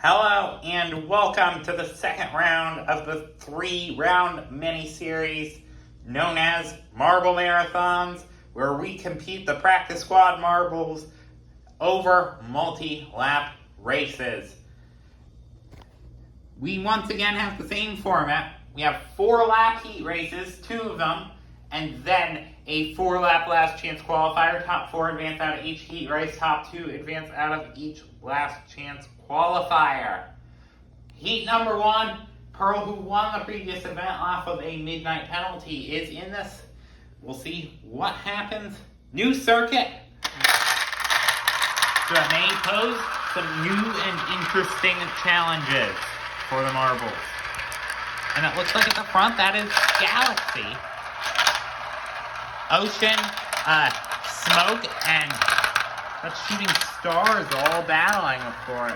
Hello and welcome to the second round of the 3-round mini-series known as Marble Marathons, where we compete the practice squad marbles over multi-lap races. We once again have the same format. We have 4-lap heat races, 2 of them, and then a 4-lap last chance qualifier. Top 4 advance out of each heat race, top 2 advance out of each last chance qualifier. Heat number 1, Pearl, who won the previous event off of a midnight penalty, is in this. We'll see what happens. New circuit. So it may pose some new and interesting challenges for the marbles. And it looks like at the front that is Galaxy, Ocean, Smoke, and that's Shooting Stars all battling for it.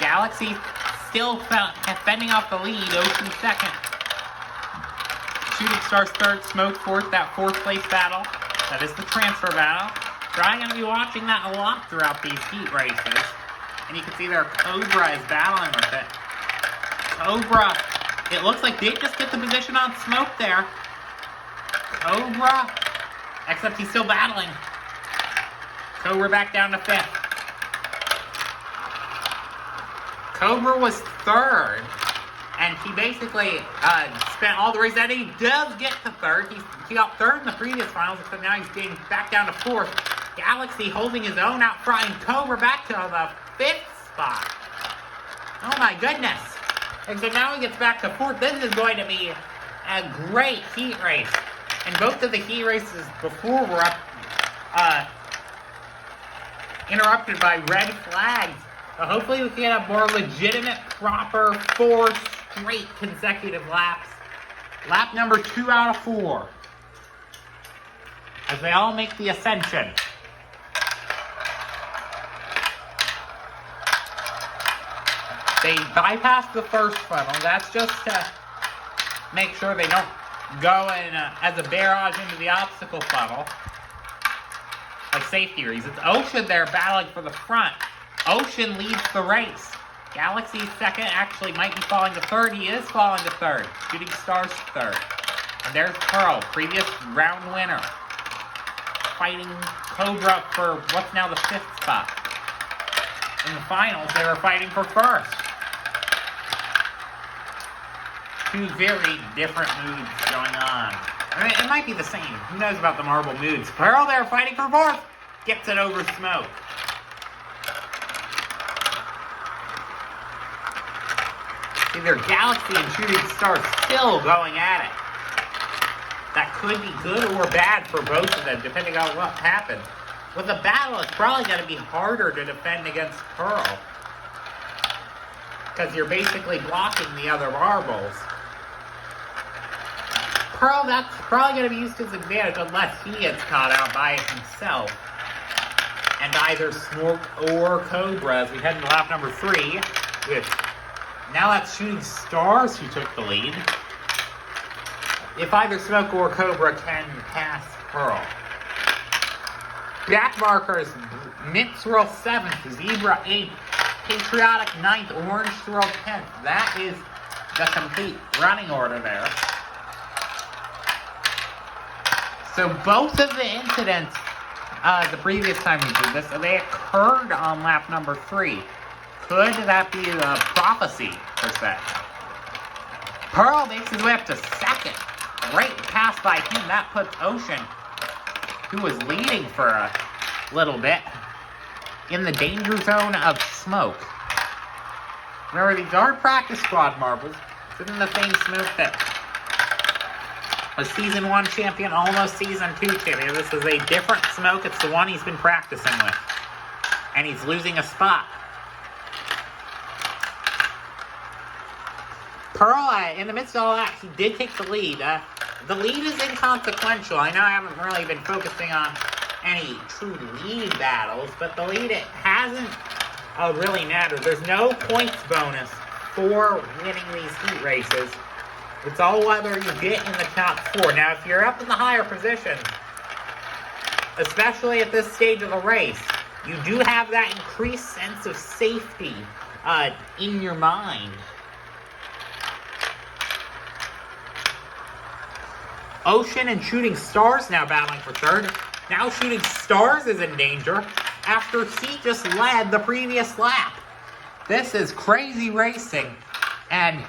Galaxy still fending off the lead, Ocean second. Shooting Stars third, Smoke fourth, that fourth place battle. That is the transfer battle. So I'm going to be watching that a lot throughout these heat races. And you can see there Cobra is battling with it. Cobra, it looks like they just get the position on Smoke there. Cobra, except he's still battling. Cobra back down to 5th. Cobra was 3rd, and he basically spent all the race that he does get to 3rd. He got 3rd in the previous finals, except now he's getting back down to 4th. Galaxy holding his own out front, and Cobra back to the 5th spot. Oh my goodness. And so now he gets back to 4th. This is going to be a great heat race. And both of the heat races before were interrupted by red flags. So hopefully we can get a more legitimate, proper 4 straight consecutive laps. Lap number 2 out of 4. As they all make the ascension. They bypass the first funnel. That's just to make sure they don't go in as a barrage into the obstacle funnel. Like safety reasons. Ocean there battling for the front. Ocean leads the race. Galaxy second, actually might be falling to 3rd. He is falling to 3rd. Shooting Stars 3rd. And there's Pearl, previous round winner. Fighting Cobra for what's now the 5th spot. In the finals, they were fighting for 1st. 2 very different moods going on. I mean, it might be the same. Who knows about the marble moods? Pearl there fighting for 4th. Gets it over Smoke. See, their Galaxy and Shooting Stars still going at it. That could be good or bad for both of them, depending on what happens. With the battle, it's probably going to be harder to defend against Pearl. Because you're basically blocking the other marbles. Pearl, that's probably going to be used to his advantage unless he gets caught out by himself. And either Smoke or Cobra as we head into lap number 3. With now that's Shooting Stars who took the lead. If either Smoke or Cobra can pass Pearl. Back markers, Mint Swirl 7th, Zebra 8th, Patriotic 9th, Orange Swirl 10th. That is the complete running order there. So both of the incidents the previous time we did this, they occurred on lap number 3. Could that be a prophecy, per se? Pearl makes his way up to 2nd. Great pass by him. That puts Ocean, who was leading for a little bit, in the danger zone of Smoke. Remember, these are practice squad marbles. This isn't the same Smoke that was Season 1 champion, almost Season 2 champion. This is a different Smoke. It's the one he's been practicing with. And he's losing a spot. Pearl, in the midst of all that, he did take the lead. The lead is inconsequential. I know I haven't really been focusing on any true lead battles, but the lead, it hasn't really mattered. There's no points bonus for winning these heat races. It's all whether you get in the top 4. Now, if you're up in the higher positions, especially at this stage of the race, you do have that increased sense of safety in your mind. Ocean and Shooting Stars now battling for third. Now Shooting Stars is in danger after he just led the previous lap. This is crazy racing and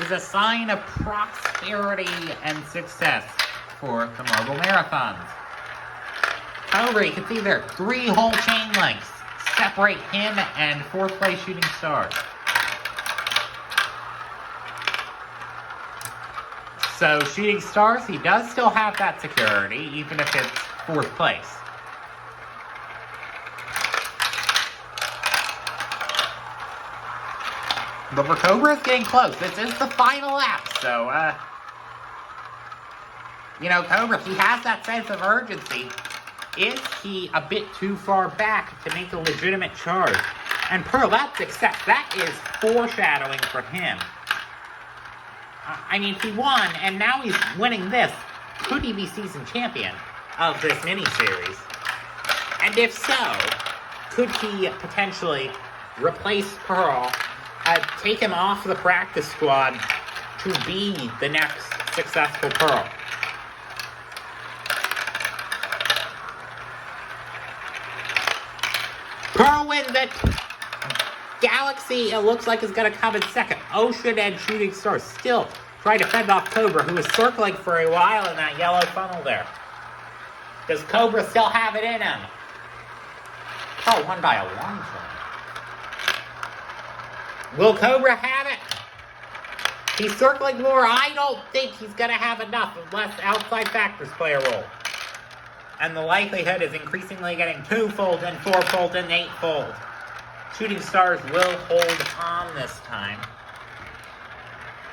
is a sign of prosperity and success for the Marble Marathons. However, you can see there, 3 whole chain lengths separate him and 4th place Shooting Stars. So, Shooting Stars, he does still have that security, even if it's 4th place. But for Cobra, it's getting close. This is the final lap, so, you know, Cobra, he has that sense of urgency. Is he a bit too far back to make a legitimate charge? And Pearl, that's success. That is foreshadowing for him. I mean, he won, and now he's winning this. Could he be season champion of this mini-series? And if so, could he potentially replace Pearl, take him off the practice squad to be the next successful Pearl? Pearl wins it! Galaxy, it looks like, is going to come in second. Ocean and Shooting Stars still trying to fend off Cobra, who is circling for a while in that yellow funnel there. Does Cobra still have it in him? Oh, won by a long shot. Will Cobra have it? He's circling more. I don't think he's going to have enough unless outside factors play a role. And the likelihood is increasingly getting 2-fold and 4-fold and 8-fold. Shooting Stars will hold on this time.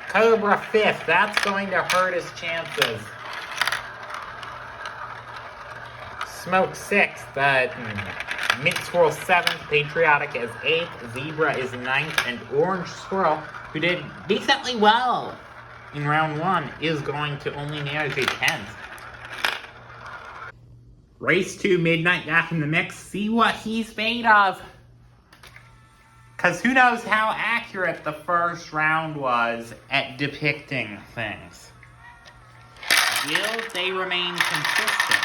Cobra 5th. That's going to hurt his chances. Smoke 6th. Mid Swirl 7th. Patriotic is 8th. Zebra is 9th. And Orange Swirl, who did decently well in round 1, is going to only manage a 10th. Race 2, Midnight back in the mix. See what he's made of. Because who knows how accurate the first round was at depicting things. Will they remain consistent?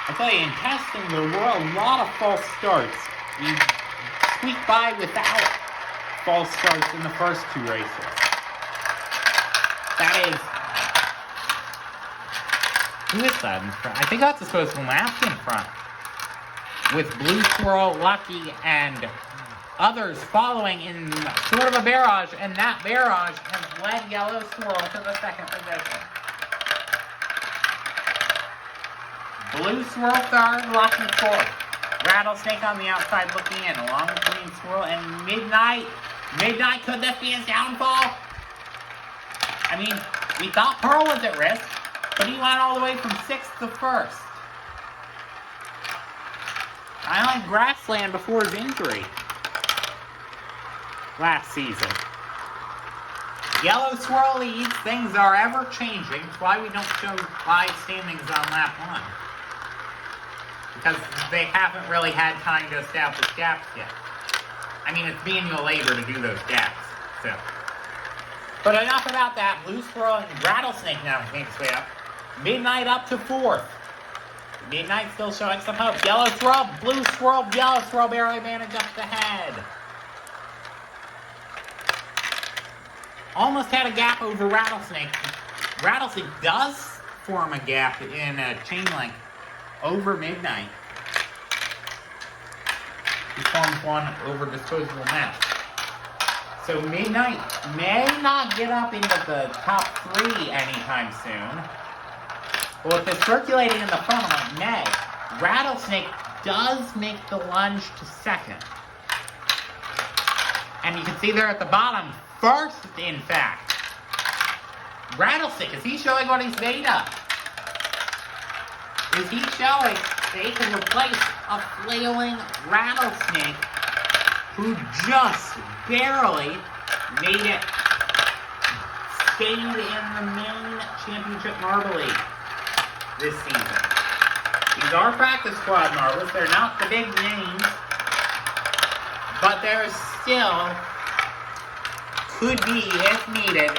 I tell you, in testing, there were a lot of false starts. You squeaked by without false starts in the first 2 races. That is... Who is that in front? I think that's supposed to be Lasky in front. With Blue Swirl, Lucky, and others following in sort of a barrage, and that barrage has led Yellow Swirl to the second position. Blue Swirl 3rd, Lucky 4th. Rattlesnake on the outside looking in, along with Green Swirl and Midnight. Midnight, could this be his downfall? I mean, we thought Pearl was at risk, but he went all the way from 6th to 1st. I like Grassland before his injury last season. Yellow Swirl leads. Things are ever changing. That's why we don't show live standings on lap 1. Because they haven't really had time to establish gaps yet. I mean, it's manual labor to do those gaps. So. But enough about that. Blue Swirl and Rattlesnake now makes its way up. Midnight up to 4th. Midnight still showing some hope. Yellow Swirl, Blue Swirl, Yellow Swirl barely managed up the head. Almost had a gap over Rattlesnake. Rattlesnake does form a gap in a chain link over Midnight. He forms one over Disposable Map. So Midnight may not get up into the top 3 anytime soon. Well, if it's circulating in the funnel, it may. Rattlesnake does make the lunge to 2nd. And you can see there at the bottom, 1st, in fact. Rattlesnake, is he showing what he's made of? Is he showing that he can replace a flailing Rattlesnake who just barely made it, stayed in the main championship Marble League this season? These are practice squad marbles. They're not the big names. But there still could be, if needed,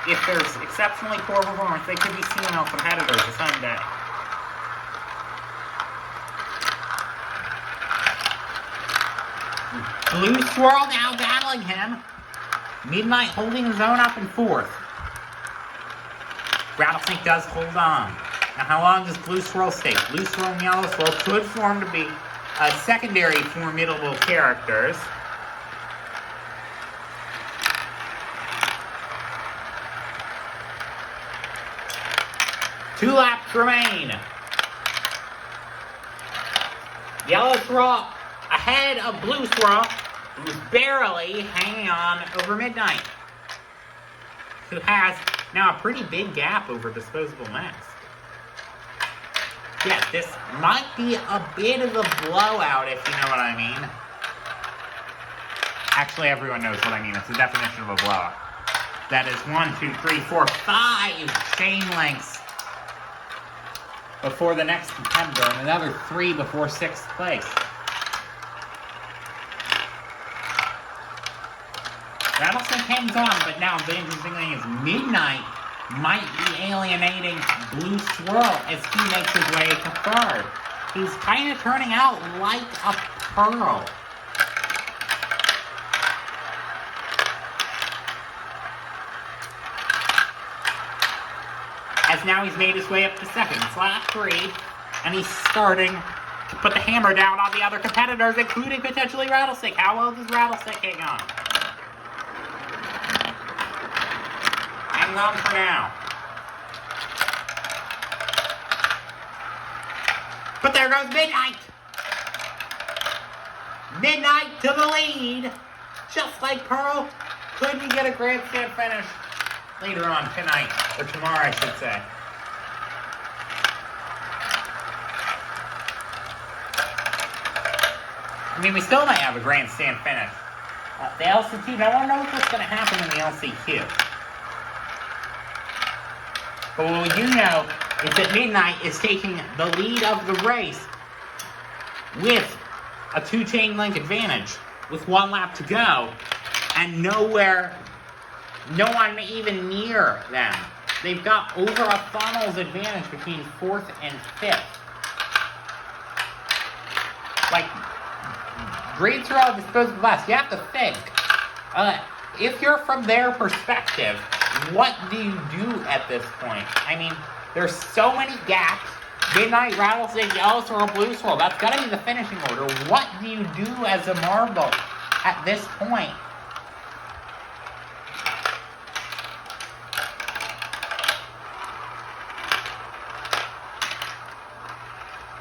if there's exceptionally poor performance, they could be CML competitors the same day. Blue Swirl now battling him. Midnight holding his own up in fourth. Rattlesnake does hold on. Now how long does Blue Swirl stay? Blue Swirl and Yellow Swirl could form to be secondary formidable characters. Two laps remain. Yellow Swirl ahead of Blue Swirl, who's barely hanging on over Midnight, who has now a pretty big gap over Disposable Mask. Yes, this might be a bit of a blowout, if you know what I mean. Actually, everyone knows what I mean. It's the definition of a blowout. That is 1, 2, 3, 4, 5 chain lengths before the next competitor, and another 3 before 6th place. Rattlesnake hangs on, but now the interesting thing is Midnight might be alienating Blue Swirl as he makes his way to third. He's kind of turning out like a pearl. As now he's made his way up to second. It's lap 3, and he's starting to put the hammer down on the other competitors, including potentially Rattlesnake. How well does Rattlesnake hang on? Hang on for now. But there goes Midnight! Midnight to the lead! Just like Pearl. Could we get a grandstand finish later on tonight? Or tomorrow, I should say. I mean, we still might have a grandstand finish. The LCQ, no one knows what's going to happen in the LCQ. But what we do know is that Midnight is taking the lead of the race with a 2 chain link advantage, with 1 lap to go, and no one even near them. They've got over a funnel's advantage between 4th and 5th. Like, Green Swirl, Disposable Mask, you have to think. If you're from their perspective, what do you do at this point? I mean, there's so many gaps. Midnight, Rattlesnake, Yellow Swirl, Blue Swirl. That's got to be the finishing order. What do you do as a marble at this point?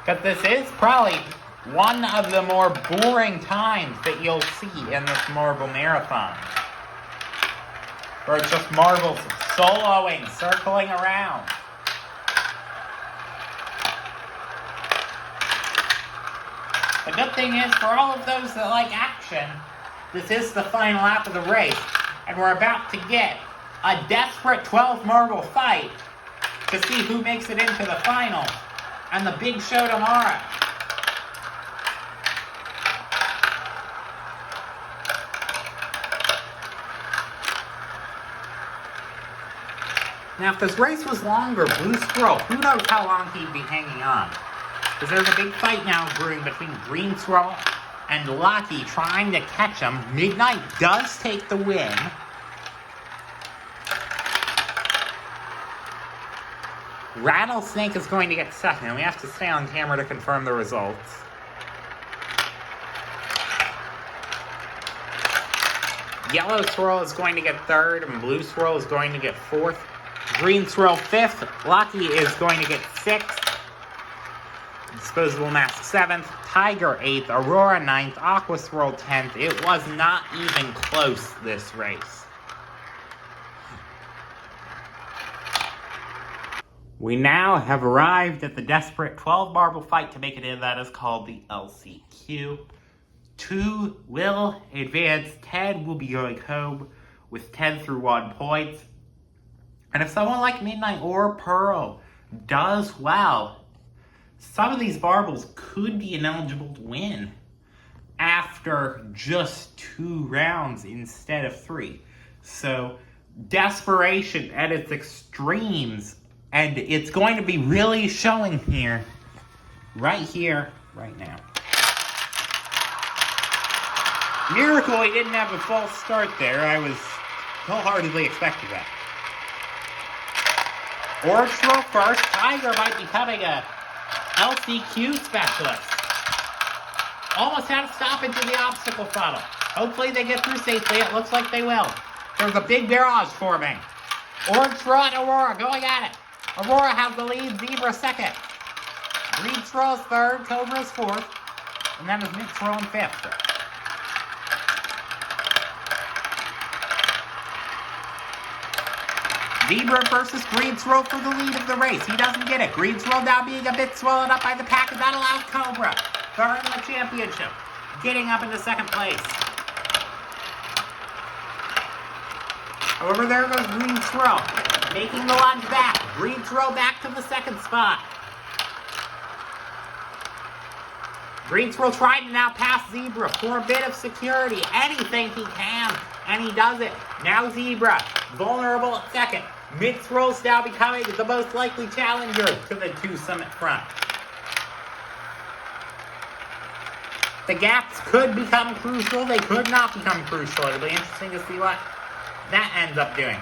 Because this is probably one of the more boring times that you'll see in this marble marathon. Where it's just marbles soloing, circling around. The good thing is, for all of those that like action, this is the final lap of the race, and we're about to get a desperate 12 marble fight to see who makes it into the final, and the big show tomorrow. Now, if this race was longer, Blue Swirl, who knows how long he'd be hanging on. Because there's a big fight now brewing between Green Swirl and Lucky trying to catch him. Midnight does take the win. Rattlesnake is going to get second, and we have to stay on camera to confirm the results. Yellow Swirl is going to get third, and Blue Swirl is going to get fourth. Green Swirl 5th, Lucky is going to get 6th, Disposable Mask 7th, Tiger 8th, Aurora 9th, Aqua Swirl 10th. It was not even close, this race. We now have arrived at the desperate 12 marble fight to make it in. That is called the LCQ. 2 will advance, 10 will be going home with 10 through 1 points. And if someone like Midnight or Pearl does well, some of these marbles could be ineligible to win after just 2 rounds instead of 3. So, desperation at its extremes, and it's going to be really showing here, right now. Miracle he didn't have a false start there. I was wholeheartedly expecting that. Orange throw first. Tiger might be becoming a LCQ specialist. Almost had to stop into the obstacle funnel. Hopefully they get through safely. It looks like they will. There's a big barrage forming. Orange throw and Aurora going at it. Aurora has the lead. Zebra second. Green throw is third. Cobra is fourth. And then there's Mint throw in fifth. Zebra versus Green throw for the lead of the race. He doesn't get it. Green throw now being a bit swallowed up by the pack, and that allows Cobra, third in the championship, getting up into second place. However, there goes Green throw, making the lunge back. Green throw back to the second spot. Green throw trying to now pass Zebra for a bit of security. Anything he can, and he does it. Now Zebra, vulnerable at second. Mint throw's now becoming the most likely challenger to the 2 Summit front. The gaps could become crucial. They could not become crucial. It'll be interesting to see what that ends up doing.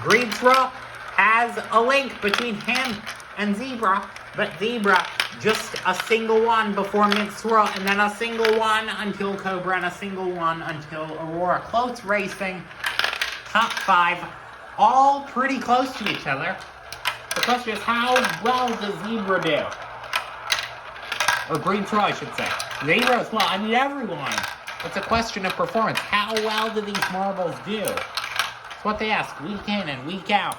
Green throw has a link between him and Zebra, but Zebra just a single one before Mint throw, and then a single one until Cobra, and a single one until Aurora. Close racing, top 5, all pretty close to each other. The question is, how well does Zebra do? Or Green throw, I should say. Zebra as well. I mean, everyone. It's a question of performance. How well do these marbles do? It's what they ask week in and week out.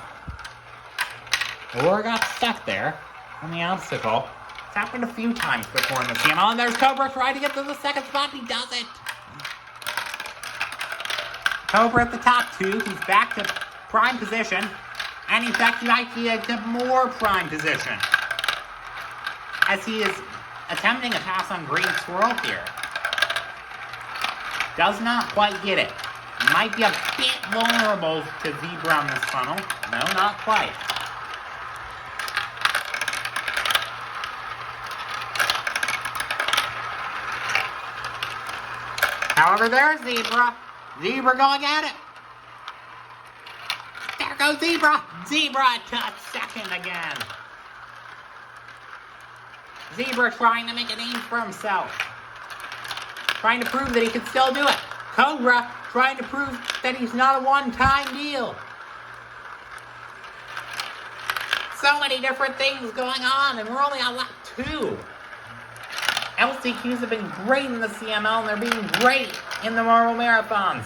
Aurora got stuck there on the obstacle. It's happened a few times before in the CML, and there's Cobra trying to get to the second spot. He does it. Cobra at the top 2. He's back to prime position, and in fact he might be into more prime position as he is attempting a pass on Green Swirl here. Does not quite get it. Might be a bit vulnerable to Zebra on this funnel. No, not quite. However, there's Zebra. Zebra going at it. There goes Zebra. Zebra to second again. Zebra trying to make a name for himself. Trying to prove that he can still do it. Cobra trying to prove that he's not a one-time deal. So many different things going on, and we're only on lap 2. LCQs have been great in the CML, and they're being great in the Marble Marathons.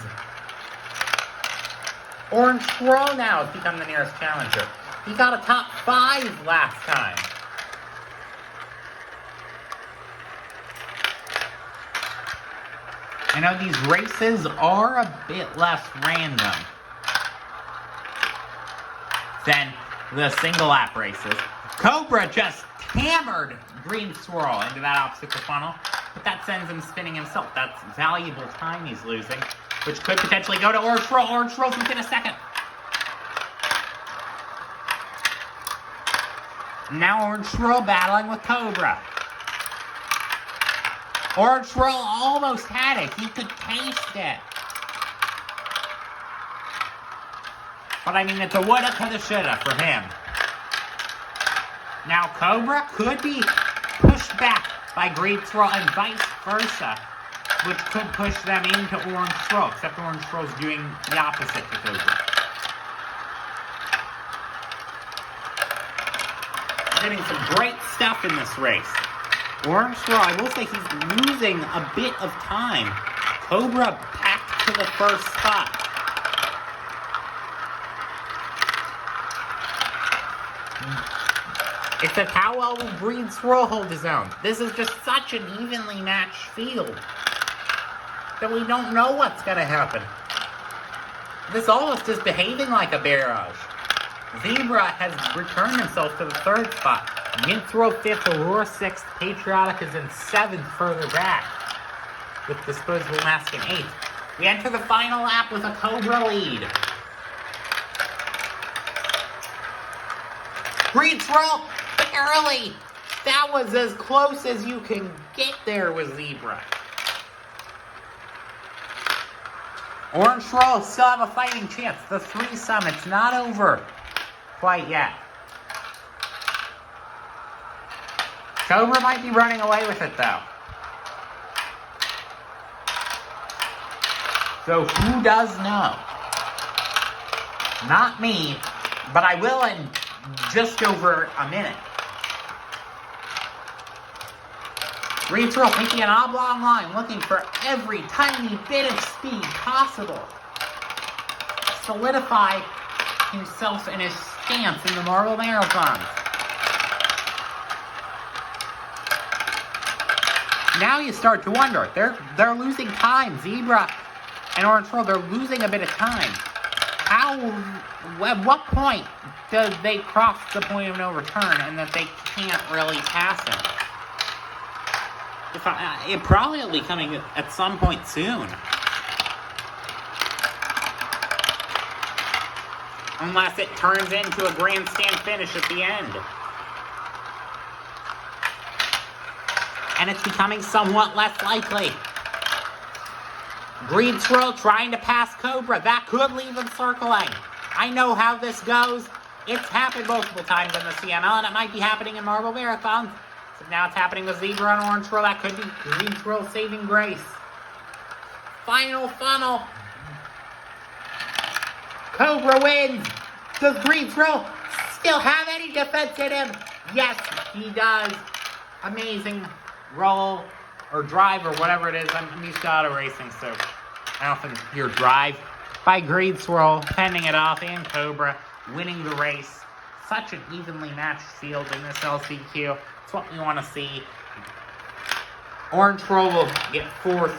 Orange Swirl now has become the nearest challenger. He got a top 5 last time. I know these races are a bit less random than the single lap races. Cobra just hammered Green Swirl into that obstacle funnel, but that sends him spinning himself. That's valuable time he's losing, which could potentially go to Orange Swirl. Orange Swirl's within a second. Now Orange Swirl battling with Cobra. Orange Swirl almost had it. He could taste it. But I mean, it's a woulda, coulda, shoulda for him. Now Cobra could be pushed back by Green Swirl and vice versa, which could push them into Orange Swirl, except Orange Swirl's doing the opposite to Cobra. Getting some great stuff in this race. Orange Swirl, I will say he's losing a bit of time. Cobra back to the first spot. Except how well will Green Swirl hold his own? This is just such an evenly matched field that we don't know what's going to happen. This almost is behaving like a barrage. Zebra has returned himself to the third spot. Minthrow 5th, Aurora 6th, Patriotic is in 7th further back, with Disposable Mask in 8th. We enter the final lap with a Cobra lead. Green Swirl, barely! That was as close as you can get there with Zebra. Orange Swirl still have a fighting chance. The 3 Summit's not over quite yet. Cobra might be running away with it, though. So who does know? Not me, but I will in just over a minute. Green Swirl taking an oblong line, looking for every tiny bit of speed possible. Solidify himself in his stance in the Marble Marathon. Now you start to wonder, they're losing time. Zebra and Orange Swirl, they're losing a bit of time. At what point do they cross the point of no return and that they can't really pass him? It probably coming at some point soon. Unless it turns into a grandstand finish at the end. And it's becoming somewhat less likely. Green Swirl trying to pass Cobra. That could leave him circling. I know how this goes. It's happened multiple times in the CML, and it might be happening in Marble Marathons. So now it's happening with Zebra and Orange Swirl. That could be Green Swirl saving grace. Final funnel. Cobra wins. Does Green Swirl still have any defense in him? Yes, he does. Amazing roll or drive or whatever it is. I'm used to auto racing, so I often hear drive by Green Swirl, pending it off, and Cobra winning the race. Such an evenly matched field in this LCQ. It's what we want to see. Orange Swirl will get 4th.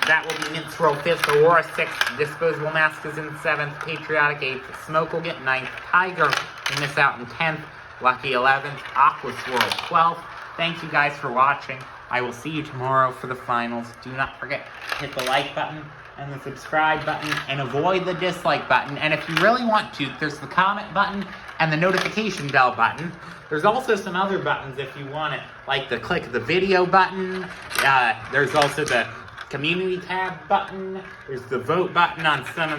That will be Minthrow 5th, Aurora 6th, Disposable Mask is in 7th, Patriotic 8th, Smoke will get 9th, Tiger will miss out in 10th, Lucky 11th, Aqua Swirl 12th. Thank you guys for watching. I will see you tomorrow for the finals. Do not forget to hit the like button and the subscribe button and avoid the dislike button. And if you really want to, there's the comment button and the notification bell button. There's also some other buttons if you want it, like the click the video button. There's also the community tab button. There's the vote button on some of